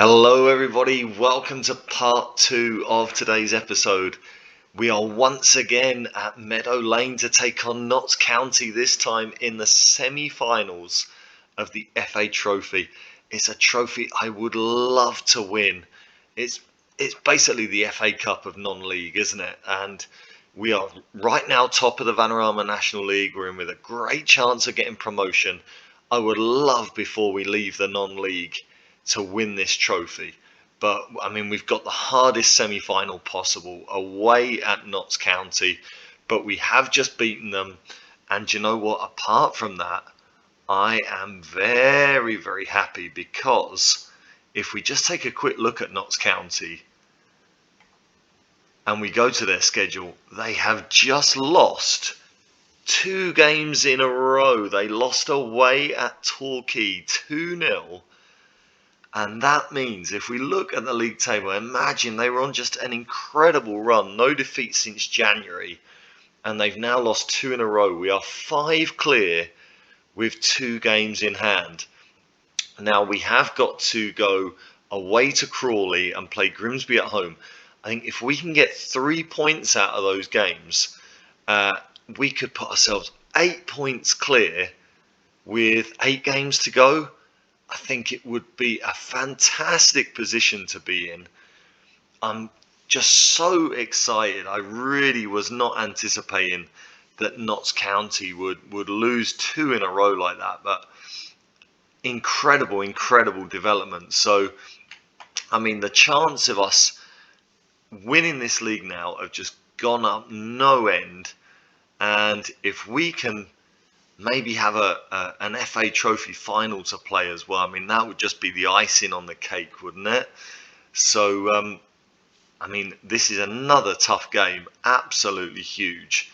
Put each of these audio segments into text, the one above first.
Hello everybody, welcome to part 2 of today's episode. We are once again at Meadow Lane to take on Notts County, this time in the semi-finals of the FA Trophy. It's a trophy I would love to win. It's basically the FA Cup of non-league, isn't it? And we are right now top of the Vanarama National League. We're in with a great chance of getting promotion. I would love, before we leave the non-league, to win this trophy. But I mean, we've got the hardest semi-final possible away at Notts County, but we have just beaten them. And you know what? Apart from that, I am very, very happy, because if we just take a quick look at Notts County and we go to their schedule, they have just lost 2 games in a row. They lost away at Torquay 2-0. And that means, if we look at the league table, imagine they were on just an incredible run, no defeat since January, and they've now lost 2 in a row. We are 5 clear with 2 games in hand. Now, we have got to go away to Crawley and play Grimsby at home. I think if we can get 3 points out of those games, we could put ourselves 8 points clear with 8 games to go. I think it would be a fantastic position to be in. I'm just so excited. I really was not anticipating that Notts County would lose 2 in a row like that, but incredible development. So, I mean, the chance of us winning this league now have just gone up no end. And if we can maybe have an FA Trophy final to play as well, I mean, that would just be the icing on the cake, wouldn't it? So, I mean, this is another tough game, absolutely huge.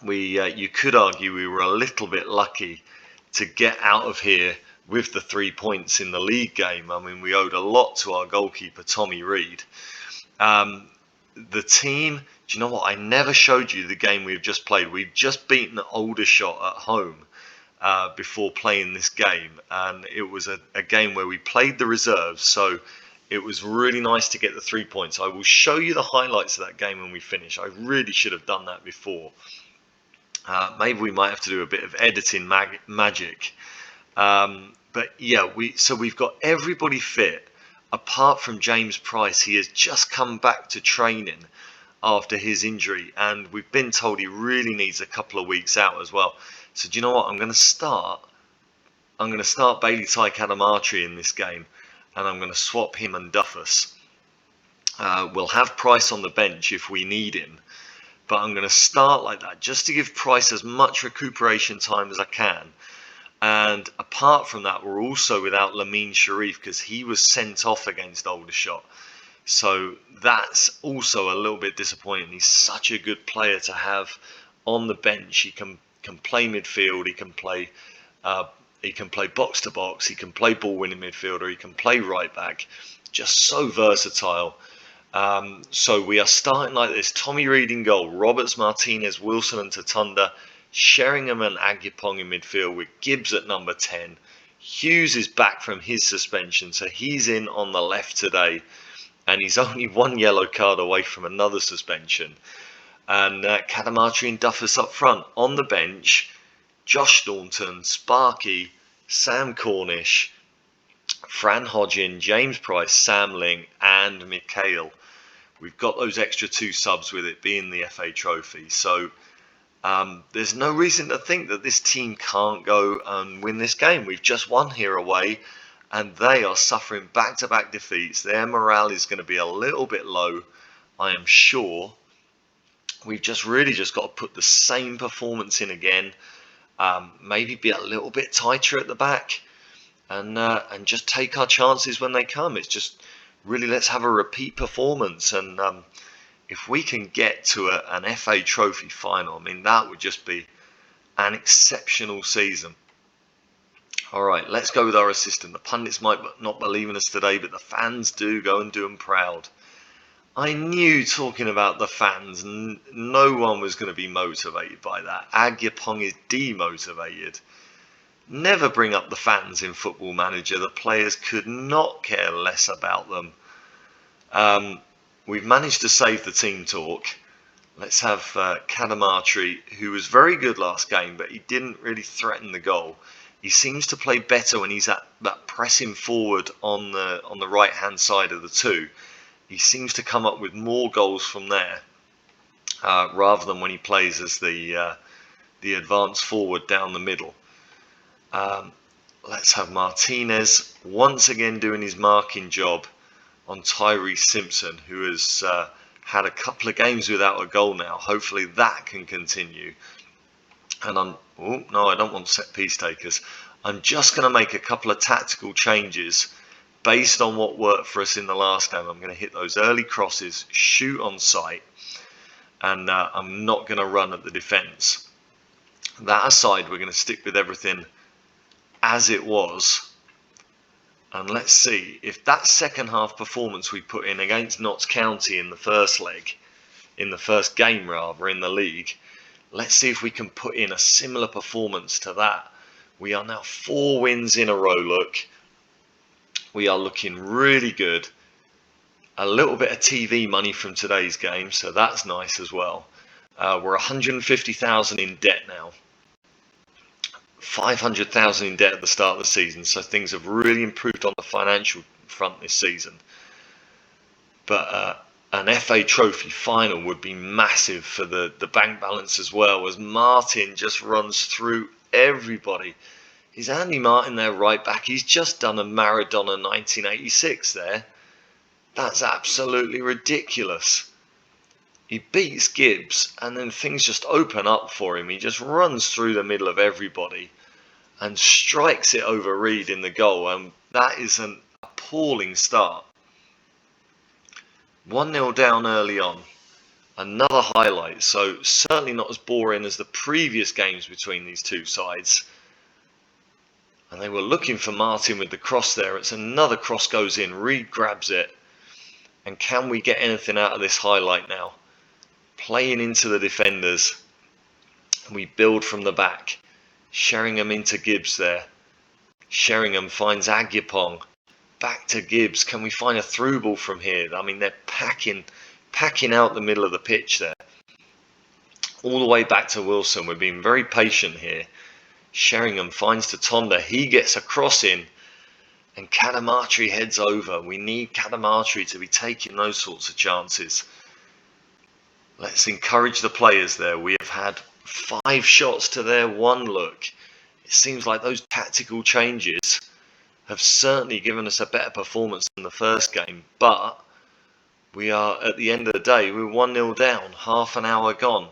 You could argue we were a little bit lucky to get out of here with the 3 points in the league game. I mean, we owed a lot to our goalkeeper, Tommy Reed. The team, do you know what? I never showed you the game we've just played. We've just beaten Aldershot at home before playing this game. And it was a game where we played the reserves. So it was really nice to get the 3 points. I will show you the highlights of that game when we finish. I really should have done that before. Maybe we might have to do a bit of editing magic. But yeah, we've got everybody fit. Apart from James Price, he has just come back to training after his injury, and we've been told he really needs a couple of weeks out as well. So do you know what? I'm going to start Bailey Ty Kadamatri in this game, and I'm going to swap him and Duffus. We'll have Price on the bench if we need him, but I'm going to start like that just to give Price as much recuperation time as I can. And apart from that, we're also without Lamine Sharif because he was sent off against Aldershot. So that's also a little bit disappointing. He's such a good player to have on the bench. He can play midfield. He can play box to box. He can play ball winning midfielder. He can play right back. Just so versatile. So we are starting like this: Tommy Reed in goal, Roberts, Martinez, Wilson, and Tatunda. Sheringham and Agyapong in midfield with Gibbs at number 10. Hughes is back from his suspension, so he's in on the left today, and he's only 1 yellow card away from another suspension. And Kadamatri and Duffus up front. On the bench, Josh Staunton, Sparky, Sam Cornish, Fran Hodgin, James Price, Sam Ling, and Mikhail. We've got those extra 2 subs with it being the FA Trophy. So there's no reason to think that this team can't go and win this game. We've just won here away, and they are suffering back-to-back defeats. Their morale is going to be a little bit low, I am sure. We've just got to put the same performance in again. Maybe be a little bit tighter at the back, and just take our chances when they come. It's just really, let's have a repeat performance, and if we can get to an FA Trophy final, I mean, that would just be an exceptional season. All right, let's go with our assistant. The pundits might not believe in us today, but the fans do. Go and do them proud. I knew, talking about the fans, no one was going to be motivated by that. Agyapong is demotivated. Never bring up the fans in Football Manager. The players could not care less about them. We've managed to save the team talk. Let's have Cadamartri, who was very good last game, but he didn't really threaten the goal. He seems to play better when he's at that pressing forward on the right hand side of the two. He seems to come up with more goals from there, rather than when he plays as the advanced forward down the middle. Let's have Martinez once again doing his marking job on Tyrese Simpson, who has had a couple of games without a goal now. Hopefully that can continue. And I don't want set piece takers. I'm just going to make a couple of tactical changes based on what worked for us in the last game. I'm going to hit those early crosses, shoot on sight, and I'm not going to run at the defence. That aside, we're going to stick with everything as it was. And let's see if that second half performance we put in against Notts County in the first leg, in the first game rather, in the league, let's see if we can put in a similar performance to that. We are now 4 wins in a row, look. We are looking really good. A little bit of TV money from today's game, so that's nice as well. We're 150,000 in debt now. 500,000 in debt at the start of the season, so things have really improved on the financial front this season. But an FA Trophy final would be massive for the bank balance as well, as Martin just runs through everybody. Is Andy Martin there right back? He's just done a Maradona 1986 there. That's absolutely ridiculous. He beats Gibbs and then things just open up for him. He just runs through the middle of everybody and strikes it over Reed in the goal, and that is an appalling start. 1-0 down early on. Another highlight, so certainly not as boring as the previous games between these two sides. And they were looking for Martin with the cross there. It's another cross goes in, Reed grabs it. And can we get anything out of this highlight now? Playing into the defenders. We build from the back. Sheringham into Gibbs there. Sheringham finds Agyapong. Back to Gibbs. Can we find a through ball from here? I mean, they're packing out the middle of the pitch there. All the way back to Wilson. We're being very patient here. Sheringham finds Tatonda. He gets a cross in. And Cadamartri heads over. We need Cadamartri to be taking those sorts of chances. Let's encourage the players there. We have had 5 shots to their 1 look. It seems like those tactical changes have certainly given us a better performance than the first game. But we are, at the end of the day, we're 1-0 down, half an hour gone.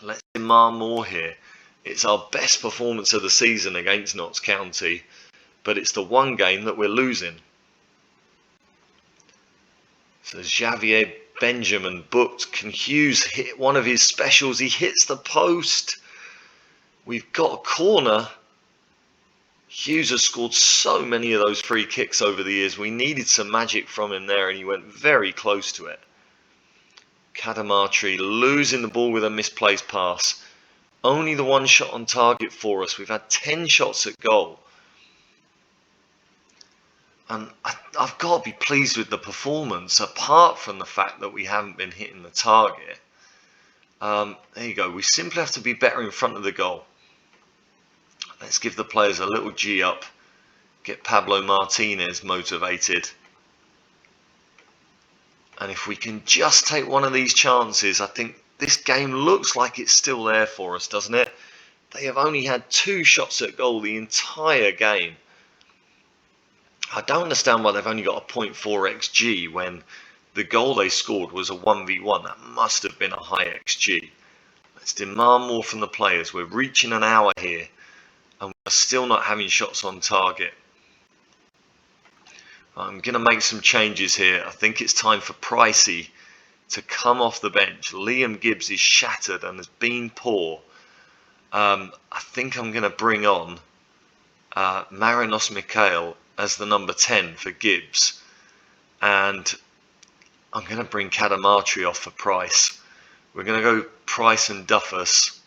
Let's demand more here. It's our best performance of the season against Notts County, but it's the one game that we're losing. So Xavier Benjamin booked. Can Hughes hit one of his specials? He hits the post. We've got a corner. Hughes has scored so many of those free kicks over the years. We needed some magic from him there, and he went very close to it. Cadamartri losing the ball with a misplaced pass. Only the 1 shot on target for us. We've had 10 shots at goal. And I've got to be pleased with the performance, apart from the fact that we haven't been hitting the target. There you go. We simply have to be better in front of the goal. Let's give the players a little G up. Get Pablo Martinez motivated. And if we can just take one of these chances, I think this game looks like it's still there for us, doesn't it? They have only had 2 shots at goal the entire game. I don't understand why they've only got a 0.4 XG when the goal they scored was a 1v1. That must have been a high XG. Let's demand more from the players. We're reaching an hour here and we're still not having shots on target. I'm going to make some changes here. I think it's time for Pricey to come off the bench. Liam Gibbs is shattered and has been poor. I think I'm going to bring on Marinos Mikhail as the number 10 for Gibbs, and I'm going to bring Cadamartri off for Price. We're going to go Price and Duffus,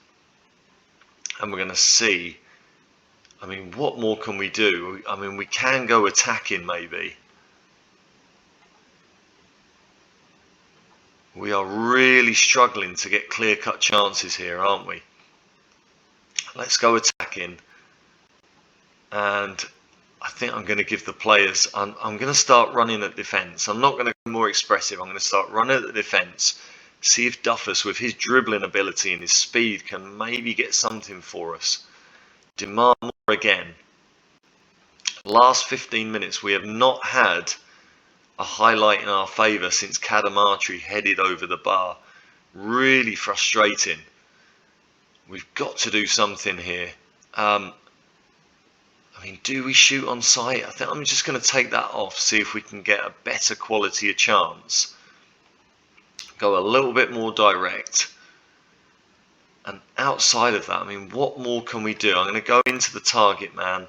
and we're going to see I mean, what more can we do? I mean, we can go attacking maybe. We are really struggling to get clear-cut chances here, aren't we? Let's go attacking. And I think I'm going to give the players, I'm going to start running at defence. I'm not going to be more expressive. I'm going to start running at the defence. See if Duffus, with his dribbling ability and his speed, can maybe get something for us. Demand more again. Last 15 minutes, we have not had a highlight in our favour since Kadamatri headed over the bar. Really frustrating. We've got to do something here. I mean, do we shoot on sight? I think I'm just going to take that off, see if we can get a better quality of chance. Go a little bit more direct. And outside of that, I mean, what more can we do? I'm going to go into the target man.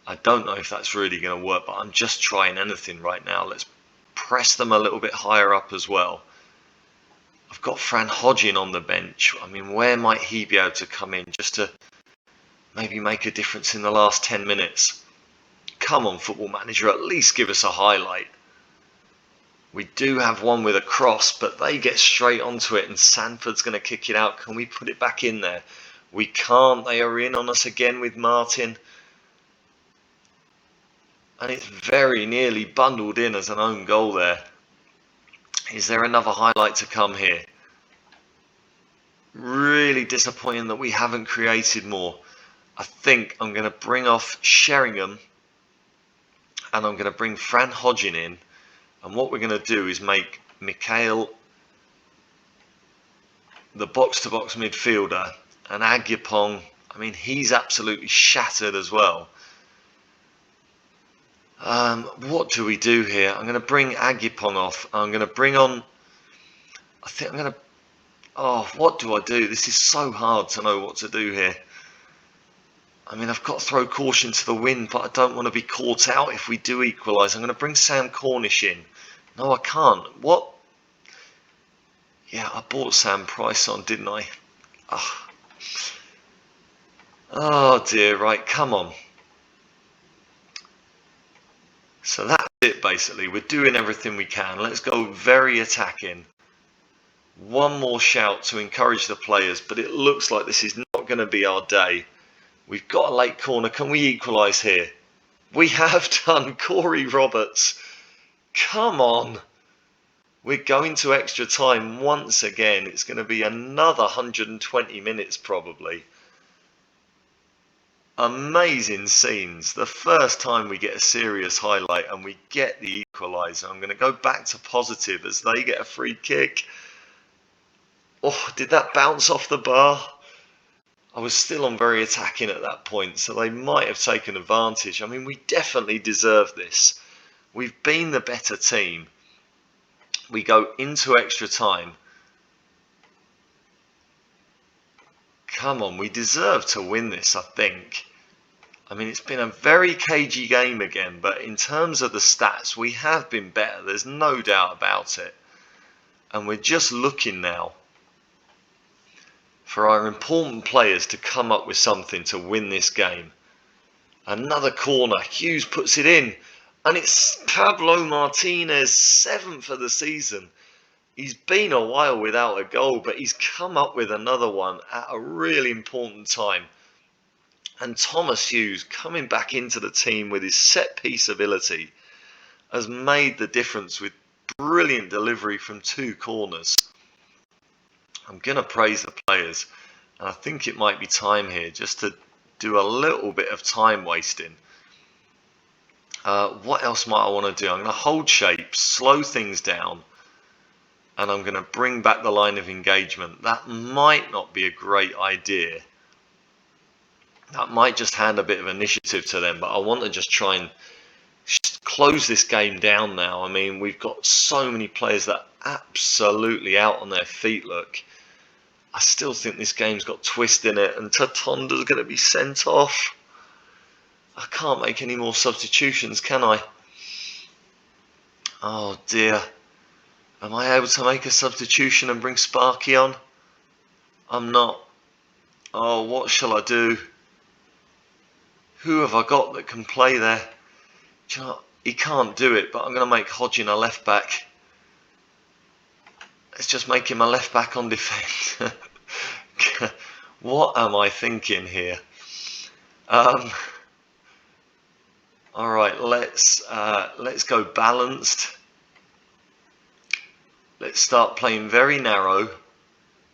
I don't know if that's really going to work, but I'm just trying anything right now. Let's press them a little bit higher up as well. I've got Fran Hodgin on the bench. I mean, where might he be able to come in just to maybe make a difference in the last 10 minutes? Come on, Football Manager, at least give us a highlight. We do have one with a cross, but they get straight onto it and Sanford's going to kick it out. Can we put it back in there? We can't. They are in on us again with Martin. And it's very nearly bundled in as an own goal there. Is there another highlight to come here? Really disappointing that we haven't created more. I think I'm going to bring off Sheringham and I'm going to bring Fran Hodgin in. And what we're going to do is make Mikhail the box-to-box midfielder. And Agyapong, I mean, he's absolutely shattered as well. What do we do here? I'm going to bring Agyapong off. I'm going to bring on... I think I'm going to... Oh, what do I do? This is so hard to know what to do here. I mean, I've got to throw caution to the wind, but I don't want to be caught out if we do equalise. I'm going to bring Sam Cornish in. No, I can't. What? Yeah, I bought Sam Price on, didn't I? Oh dear, right, come on. So that's it, basically. We're doing everything we can. Let's go very attacking. One more shout to encourage the players, but it looks like this is not going to be our day. We've got a late corner. Can we equalise here? We have done. Corey Roberts. Come on. We're going to extra time once again. It's going to be another 120 minutes probably. Amazing scenes. The first time we get a serious highlight and we get the equaliser. I'm going to go back to positive as they get a free kick. Oh, did that bounce off the bar? I was still on very attacking at that point, so they might have taken advantage. I mean, we definitely deserve this. We've been the better team. We go into extra time. Come on, we deserve to win this, I think. I mean, it's been a very cagey game again, but in terms of the stats, we have been better. There's no doubt about it. And we're just looking now for our important players to come up with something to win this game. Another corner. Hughes puts it in. And it's Pablo Martinez, 7th of the season. He's been a while without a goal, but he's come up with another one at a really important time. And Thomas Hughes, coming back into the team with his set-piece ability, has made the difference with brilliant delivery from 2 corners. I'm going to praise the players, and I think it might be time here just to do a little bit of time wasting. What else might I want to do? I'm going to hold shape, slow things down, and I'm going to bring back the line of engagement. That might not be a great idea. That might just hand a bit of initiative to them, but I want to just try and close this game down now. I mean, we've got so many players that are absolutely out on their feet, look. I still think this game's got twist in it, and Tatonda's going to be sent off. I can't make any more substitutions, can I? Oh dear. Am I able to make a substitution and bring Sparky on? I'm not. Oh, what shall I do? Who have I got that can play there? Do you know what? He can't do it, but I'm going to make Hodgin a left back. Let's just make him a left back on defence. What am I thinking here? All right, let's go balanced. Let's start playing very narrow.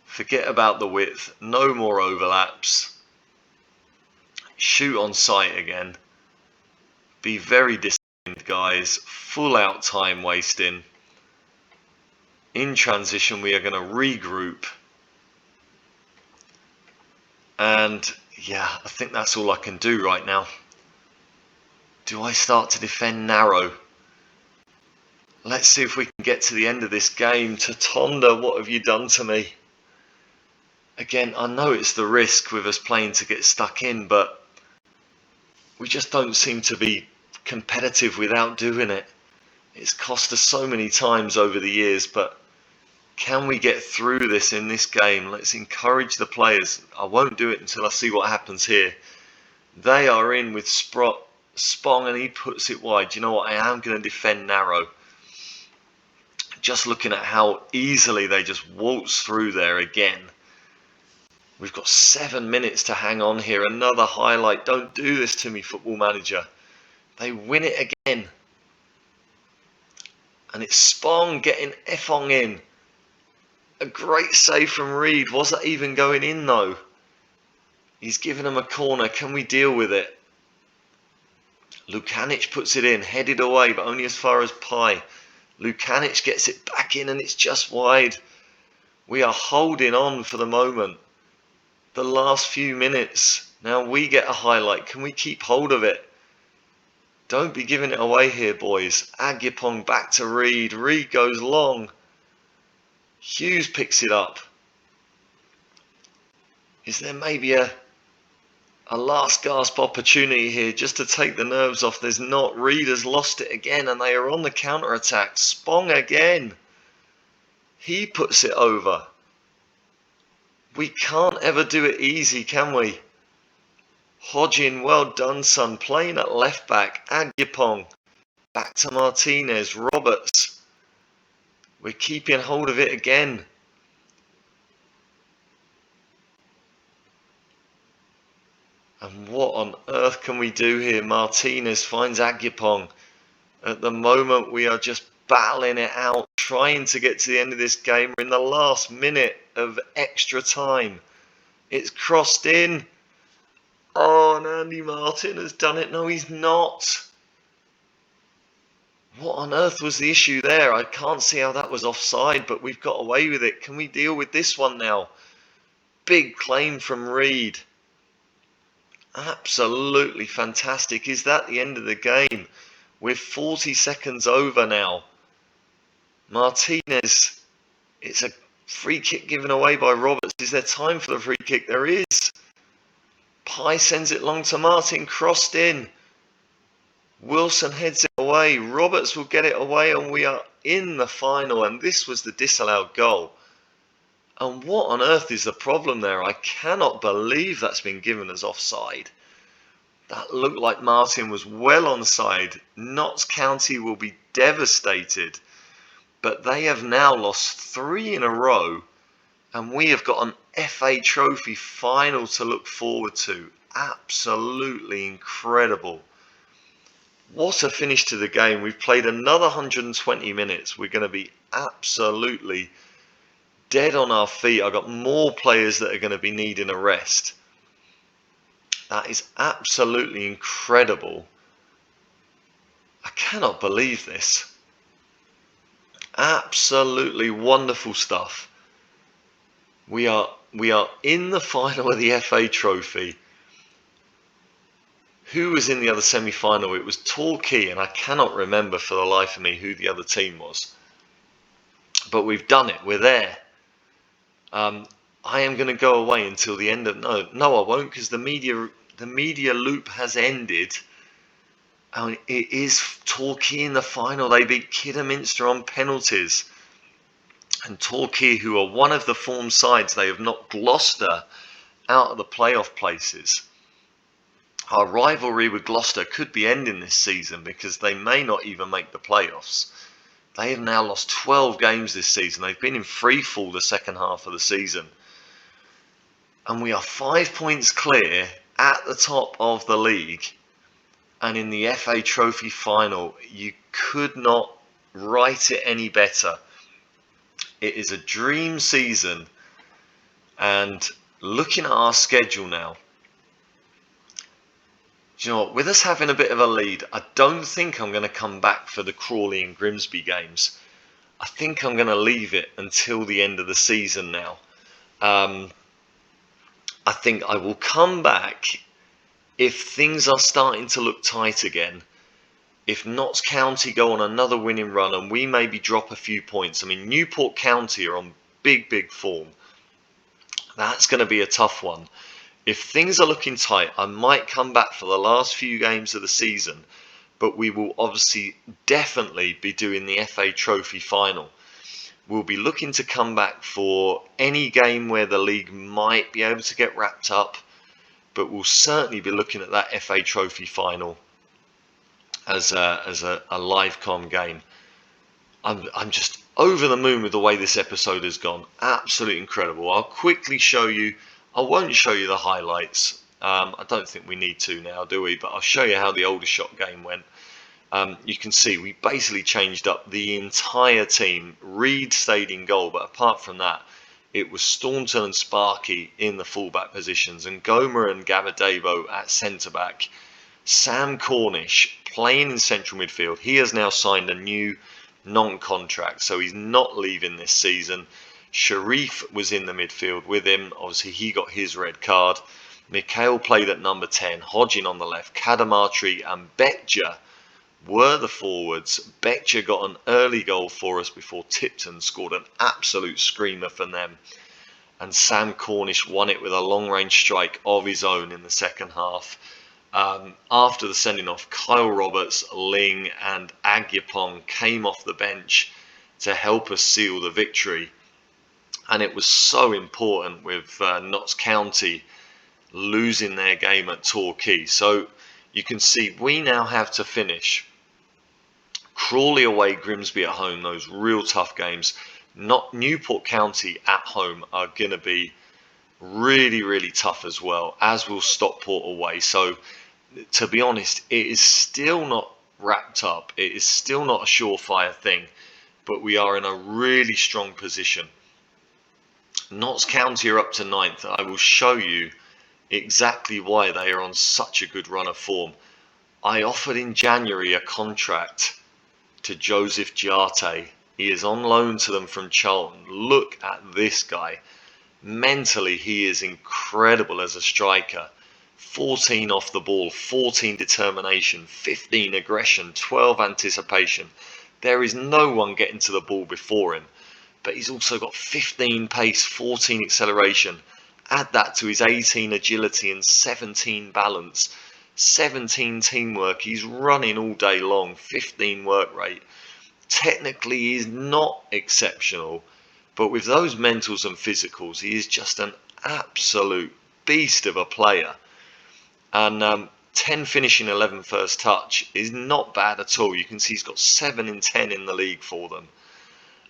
Forget about the width. No more overlaps. Shoot on sight again. Be very disciplined, guys. Full out time wasting. In transition, we are going to regroup. And yeah, I think that's all I can do right now. Do I start to defend narrow? Let's see if we can get to the end of this game. Tatonda, what have you done to me? Again, I know it's the risk with us playing to get stuck in, but we just don't seem to be competitive without doing it. It's cost us so many times over the years, but can we get through this in this game? Let's encourage the players. I won't do it until I see what happens here. They are in with Spong and he puts it wide. You know what? I am going to defend narrow. Just looking at how easily they just waltz through there again. We've got 7 minutes to hang on here. Another highlight. Don't do this to me, Football Manager. They win it again. And it's Spong getting Effong in. A great save from Reed. Was that even going in though? He's given him a corner. Can we deal with it? Lukanic puts it in. Headed away, but only as far as Pi. Lukanic gets it back in and it's just wide. We are holding on for the moment. The last few minutes. Now we get a highlight. Can we keep hold of it? Don't be giving it away here, boys. Agyapong back to Reed. Reed goes long. Hughes picks it up. Is there maybe a last gasp opportunity here just to take the nerves off? There's not. Reed has lost it again and they are on the counter attack. Spong again. He puts it over. We can't ever do it easy, can we? Hodgin, well done, son. Playing at left back. Agyapong. Back to Martinez. Roberts. We're keeping hold of it again. And what on earth can we do here? Martinez finds Agyapong. At the moment, we are just battling it out, trying to get to the end of this game. We're in the last minute of extra time. It's crossed in. Oh, and Andy Martin has done it. No, he's not. What on earth was the issue there? I can't see how that was offside, but we've got away with it. Can we deal with this one now? Big claim from Reed. Absolutely fantastic. Is that the end of the game? We're 40 seconds over now. Martinez. It's a free kick given away by Roberts. Is there time for the free kick? There is. Pi sends it long to Martin. Crossed in. Wilson heads it away. Roberts will get it away and we are in the final. And this was the disallowed goal. And what on earth is the problem there? I cannot believe that's been given as offside. That looked like Martin was well onside. Notts County will be devastated. But they have now lost 3 in a row. And we have got an FA Trophy final to look forward to. Absolutely incredible. What a finish to the game. We've played another 120 minutes. We're going to be absolutely dead on our feet. I've got more players that are going to be needing a rest. That is absolutely incredible. I cannot believe this. Absolutely wonderful stuff. We are in the final of the FA Trophy. Who was in the other semi-final? It was Torquay, and I cannot remember for the life of me who the other team was. But we've done it. We're there. I am going to go away until the end of... No, I won't, because the media loop has ended. And it is Torquay in the final. They beat Kidderminster on penalties. And Torquay, who are one of the form sides, they have knocked Gloucester out of the playoff places. Our rivalry with Gloucester could be ending this season because they may not even make the playoffs. They have now lost 12 games this season. They've been in free fall the second half of the season. And we are 5 points clear at the top of the league. And in the FA Trophy final, you could not write it any better. It is a dream season. And looking at our schedule now, do you know what? With us having a bit of a lead, I don't think I'm going to come back for the Crawley and Grimsby games. I think I'm going to leave it until the end of the season now. I think I will come back if things are starting to look tight again. If Notts County go on another winning run and we maybe drop a few points. I mean, Newport County are on big form. That's going to be a tough one. If things are looking tight, I might come back for the last few games of the season, but we will obviously definitely be doing the FA Trophy final. We'll be looking to come back for any game where the league might be able to get wrapped up, but we'll certainly be looking at that FA Trophy final as a live com game. I'm just over the moon with the way this episode has gone. Absolutely incredible. I'll quickly show you. I won't show you the highlights. I don't think we need to now, do we? But I'll show you how the Aldershot game went. You can see we basically changed up the entire team. Reed stayed in goal, but apart from that, it was Staunton and Sparky in the fullback positions, and Gomer and Gabadebo at centre-back. Sam Cornish playing in central midfield. He has now signed a new non-contract, so he's not leaving this season. Sharif was in the midfield with him. Obviously, he got his red card. Mikhail played at number 10, Hodgin on the left, Kadamatri and Betja were the forwards. Betja got an early goal for us before Tipton scored an absolute screamer for them. And Sam Cornish won it with a long-range strike of his own in the second half. After the sending off, Kyle Roberts, Ling and Agyapong came off the bench to help us seal the victory. And it was so important with Notts County losing their game at Torquay. So you can see we now have to finish Crawley away, Grimsby at home, those real tough games. Not Newport County at home are going to be really tough as well, as will Stockport away. So to be honest, it is still not wrapped up. It is still not a surefire thing, but we are in a really strong position. Notts County are up to 9th. I will show you exactly why they are on such a good run of form. I offered in January a contract to Joseph Giarte. He is on loan to them from Charlton. Look at this guy. Mentally, he is incredible as a striker. 14 off the ball, 14 determination, 15 aggression, 12 anticipation. There is no one getting to the ball before him. But he's also got 15 pace, 14 acceleration. Add that to his 18 agility and 17 balance, 17 teamwork. He's running all day long, 15 work rate. Technically, he's not exceptional, but with those mentals and physicals, he is just an absolute beast of a player. And 10 finishing, 11 first touch is not bad at all. You can see he's got 7 in 10 in the league for them.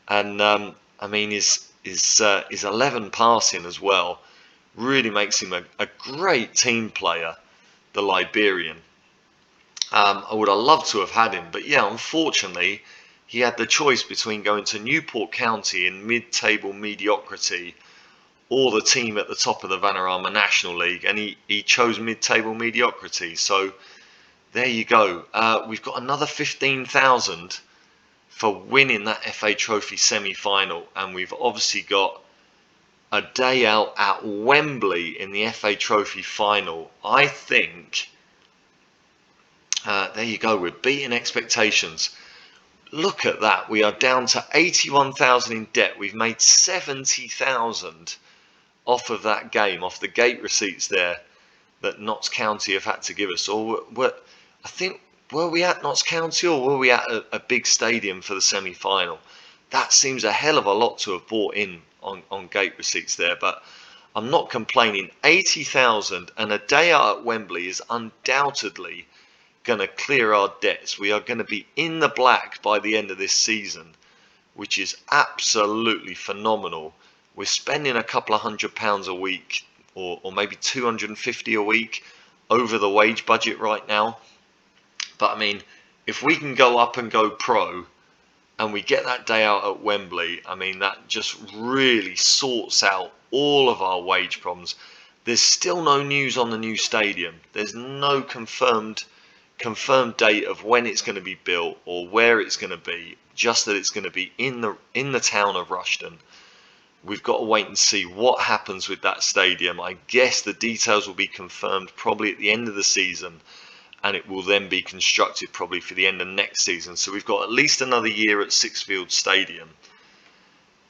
And I mean, his 11 passing as well really makes him a great team player, the Liberian. I would have loved to have had him, but yeah, unfortunately, he had the choice between going to Newport County in mid-table mediocrity or the team at the top of the Vanarama National League, and he chose mid-table mediocrity. So there you go. We've got another 15,000 for winning that FA Trophy semi-final, and we've obviously got a day out at Wembley in the FA Trophy final. I think there you go, we're beating expectations. Look at that, we are down to 81,000 in debt. We've made 70,000 off of that game, off the gate receipts there that Notts County have had to give us. Or I think, were we at Notts County or were we at a big stadium for the semi-final? That seems a hell of a lot to have bought in on gate receipts there. But I'm not complaining. 80,000 and a day out at Wembley is undoubtedly going to clear our debts. We are going to be in the black by the end of this season, which is absolutely phenomenal. We're spending a couple of £100 a week, or maybe 250 a week over the wage budget right now. But I mean, if we can go up and go pro and we get that day out at Wembley, I mean, that just really sorts out all of our wage problems. There's still no news on the new stadium. There's no confirmed date of when it's going to be built or where it's going to be, just that it's going to be in the town of Rushden. We've got to wait and see what happens with that stadium. I guess the details will be confirmed probably at the end of the season, and it will then be constructed probably for the end of next season. So we've got at least another year at Sixfields Stadium.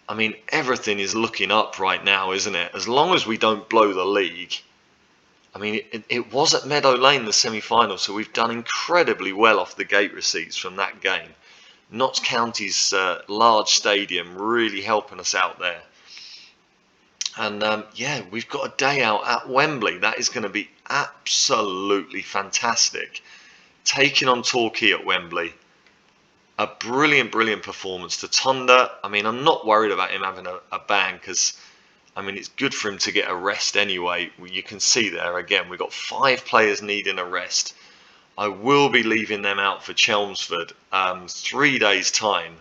I mean, everything is looking up right now, isn't it? As long as we don't blow the league. I mean, it was at Meadow Lane, the semi-final, so we've done incredibly well off the gate receipts from that game. Notts County's large stadium really helping us out there. And yeah, we've got a day out at Wembley. That is going to be absolutely fantastic. Taking on Torquay at Wembley. A brilliant, brilliant performance to Tonda. I mean, I'm not worried about him having a ban because, I mean, it's good for him to get a rest anyway. You can see there, again, we've got 5 players needing a rest. I will be leaving them out for Chelmsford 3 days' time.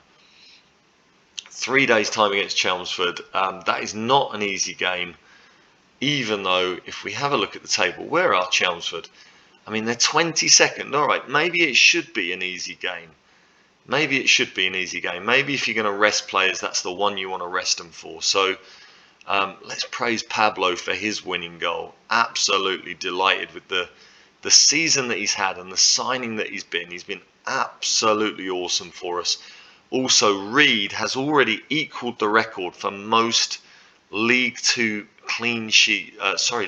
3 days' time against Chelmsford. That is not an easy game, even though if we have a look at the table, where are Chelmsford? I mean, they're 22nd. All right, maybe it should be an easy game. Maybe it should be an easy game. Maybe if you're going to rest players, that's the one you want to rest them for. So let's praise Pablo for his winning goal. Absolutely delighted with the season that he's had and the signing that he's been. He's been absolutely awesome for us. Also, Reed has already equalled the record for most League 2 clean sheet.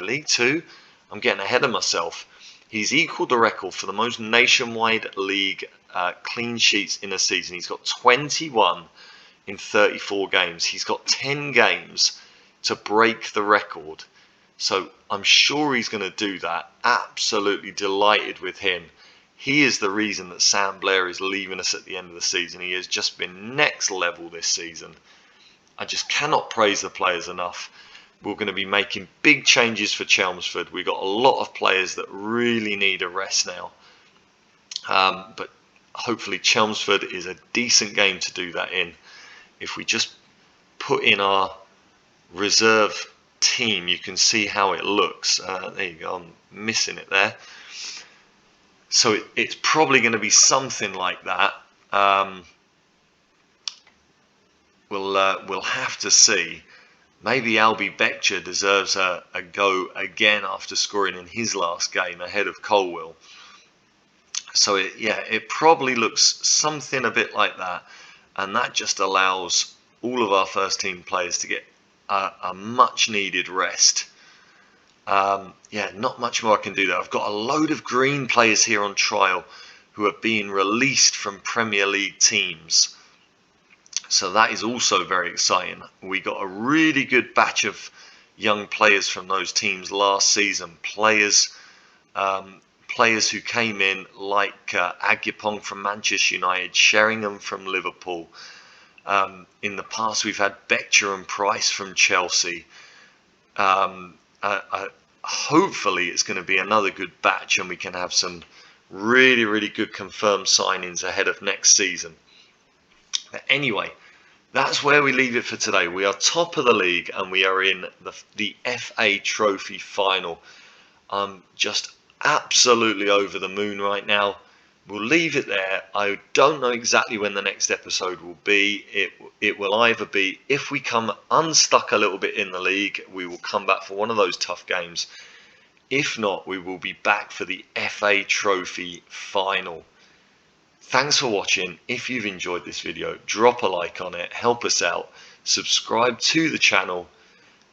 League 2? I'm getting ahead of myself. He's equalled the record for the most nationwide league clean sheets in a season. He's got 21 in 34 games. He's got 10 games to break the record. So I'm sure he's going to do that. Absolutely delighted with him. He is the reason that Sam Blair is leaving us at the end of the season. He has just been next level this season. I just cannot praise the players enough. We're going to be making big changes for Chelmsford. We've got a lot of players that really need a rest now. But hopefully Chelmsford is a decent game to do that in. If we just put in our reserve team, you can see how it looks. There you go, I'm missing it there. So it's probably going to be something like that. We'll have to see. Maybe Albie Becher deserves a go again after scoring in his last game ahead of Colwell. So it probably looks something a bit like that, and that just allows all of our first team players to get a much needed rest. Not much more I can do there. I've got a load of green players here on trial who are being released from Premier League teams. So that is also very exciting. We got a really good batch of young players from those teams last season. Players who came in like Agyapong from Manchester United, Sheringham from Liverpool. In the past, we've had Becher and Price from Chelsea. Hopefully, it's going to be another good batch, and we can have some really, really good confirmed signings ahead of next season. But anyway, that's where we leave it for today. We are top of the league, and we are in the FA Trophy final. I'm just absolutely over the moon right now. We'll leave it there. I don't know exactly when the next episode will be. It will either be, if we come unstuck a little bit in the league, we will come back for one of those tough games. If not, we will be back for the FA Trophy final. Thanks for watching. If you've enjoyed this video, drop a like on it, help us out, subscribe to the channel,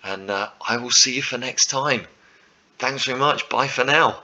and I will see you for next time. Thanks very much. Bye for now.